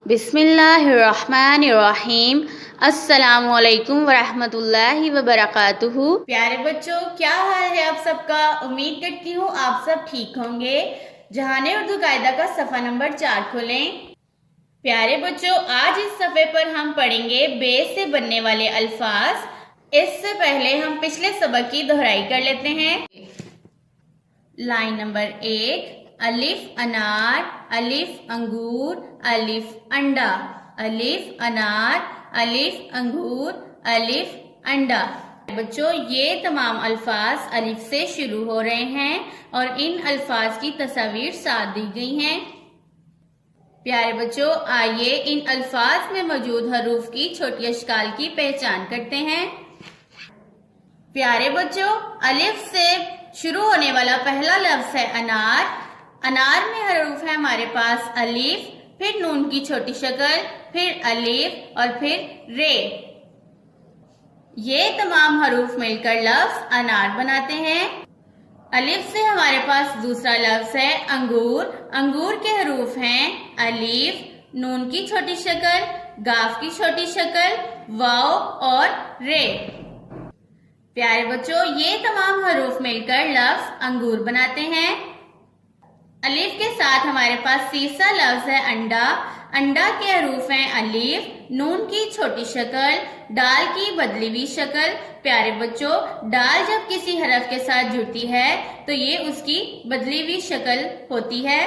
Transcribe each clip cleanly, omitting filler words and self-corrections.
بسم اللہ الرحمن الرحیم۔ السلام علیکم ورحمۃ اللہ وبرکاتہ۔ پیارے بچوں، کیا حال ہے آپ سب کا؟ امید کرتی ہوں آپ سب ٹھیک ہوں گے۔ جہان اردو قاعدہ کا صفحہ نمبر 4 کھولیں۔ پیارے بچوں، آج اس صفحے پر ہم پڑھیں گے بے سے بننے والے الفاظ۔ اس سے پہلے ہم پچھلے سبق کی دہرائی کر لیتے ہیں۔ لائن نمبر 1، الف انار، الف انگور، الف انڈا، الف انار، الف انگور، الف انڈا۔ بچوں، یہ تمام الفاظ الف سے شروع ہو رہے ہیں اور ان الفاظ کی تصاویر ساتھ دی گئی ہیں۔ پیارے بچوں، آئیے ان الفاظ میں موجود حروف کی چھوٹی اشکال کی پہچان کرتے ہیں۔ پیارے بچوں، الف سے شروع ہونے والا پہلا لفظ ہے انار۔ انار میں حروف ہے ہمارے پاس الف، پھر نون کی چھوٹی شکل، پھر الف اور پھر رے۔ یہ تمام حروف مل کر لفظ انار بناتے ہیں۔ الف سے ہمارے پاس دوسرا لفظ ہے انگور۔ انگور کے حروف ہیں الف، نون کی چھوٹی شکل، گاف کی چھوٹی شکل، واو اور رے۔ پیارے بچوں، یہ تمام حروف مل کر لفظ انگور بناتے ہیں۔ الف کے ساتھ ہمارے پاس تیسرا لفظ ہے انڈا۔ انڈا کے حروف ہیں الف، نون کی چھوٹی شکل، ڈال کی بدلی ہوئی شکل۔ پیارے بچوں، ڈال جب کسی حرف کے ساتھ جڑتی ہے تو یہ اس کی بدلی ہوئی شکل ہوتی ہے۔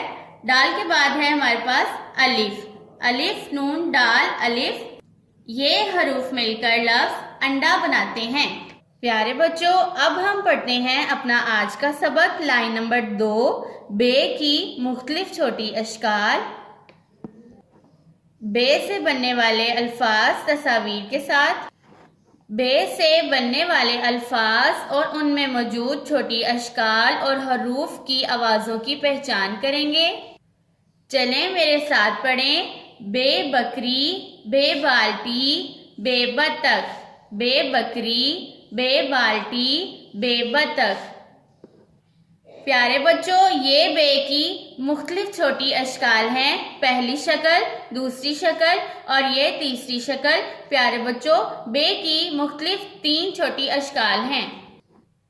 ڈال کے بعد ہے ہمارے پاس الف، الف نون ڈال الف۔ یہ حروف مل کر لفظ انڈا بناتے ہیں۔ پیارے بچوں، اب ہم پڑھتے ہیں اپنا آج کا سبق۔ لائن نمبر 2، بے کی مختلف چھوٹی اشکال۔ بے سے بننے والے الفاظ تصاویر کے ساتھ۔ بے سے بننے والے الفاظ اور ان میں موجود چھوٹی اشکال اور حروف کی آوازوں کی پہچان کریں گے۔ چلیں میرے ساتھ پڑھیں۔ بے بکری، بے بالٹی، بے بطخ، بے بکری، بے بالٹی، بے بطخ۔ پیارے بچوں، یہ بے کی مختلف چھوٹی اشکال ہیں۔ پہلی شکل، دوسری شکل اور یہ تیسری شکل۔ پیارے بچوں، بے کی مختلف 3 چھوٹی اشکال ہیں۔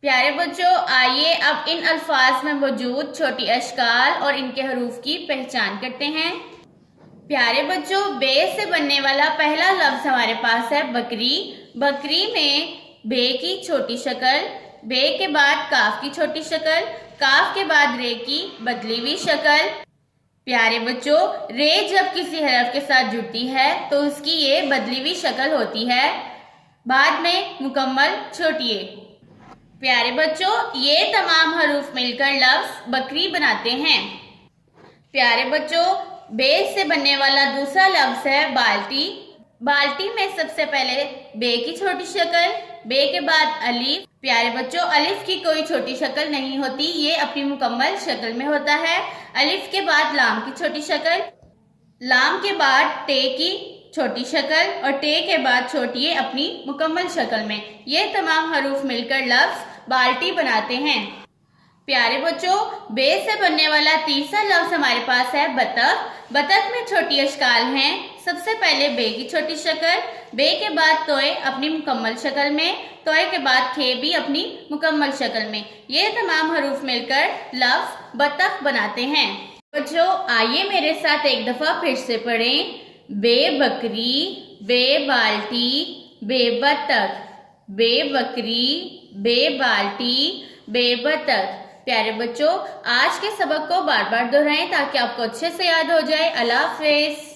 پیارے بچوں، آئیے اب ان الفاظ میں موجود چھوٹی اشکال اور ان کے حروف کی پہچان کرتے ہیں۔ پیارے بچوں، بے سے بننے والا پہلا لفظ ہمارے پاس ہے بکری۔ بکری میں بے کی چھوٹی شکل، بے کے بعد کاف کی چھوٹی شکل، کاف کے بعد رے کی بدلی ہوئی شکل۔ پیارے بچوں، رے جب کسی حرف کے ساتھ جڑتی ہے تو اس کی یہ بدلی ہوئی شکل ہوتی ہے، بعد میں مکمل چھوٹیے۔ پیارے بچوں، یہ تمام حروف مل کر لفظ بکری بناتے ہیں۔ پیارے بچوں، بے سے بننے والا دوسرا لفظ ہے بالٹی۔ بالٹی میں سب سے پہلے بے کی چھوٹی شکل، بے کے بعد الف۔ پیارے بچوں، الف کی کوئی چھوٹی شکل نہیں ہوتی، یہ اپنی مکمل شکل میں ہوتا ہے۔ الف کے بعد لام کی چھوٹی شکل، لام کے بعد ٹے کی چھوٹی شکل اور ٹے کے بعد چھوٹیے اپنی مکمل شکل میں۔ یہ تمام حروف مل کر لفظ بالٹی بناتے ہیں۔ پیارے بچوں، بے سے بننے والا تیسرا لفظ ہمارے پاس ہے بطخ۔ بطخ میں چھوٹی اشکال ہیں۔ سب سے پہلے بے کی چھوٹی شکل، بے کے بعد توئے اپنی مکمل شکل میں، توئے کے بعد کھے بھی اپنی مکمل شکل میں۔ یہ تمام حروف مل کر لفظ بطخ بناتے ہیں۔ بچوں، آئیے میرے ساتھ ایک دفعہ پھر سے پڑھیں۔ بے بکری، بے بالٹی، بے بطخ، بے بکری، بے بالٹی، بے بطخ۔ پیارے بچوں، آج کے سبق کو بار بار دہرائیں تاکہ آپ کو اچھے سے یاد ہو جائے۔ اللہ حافظ۔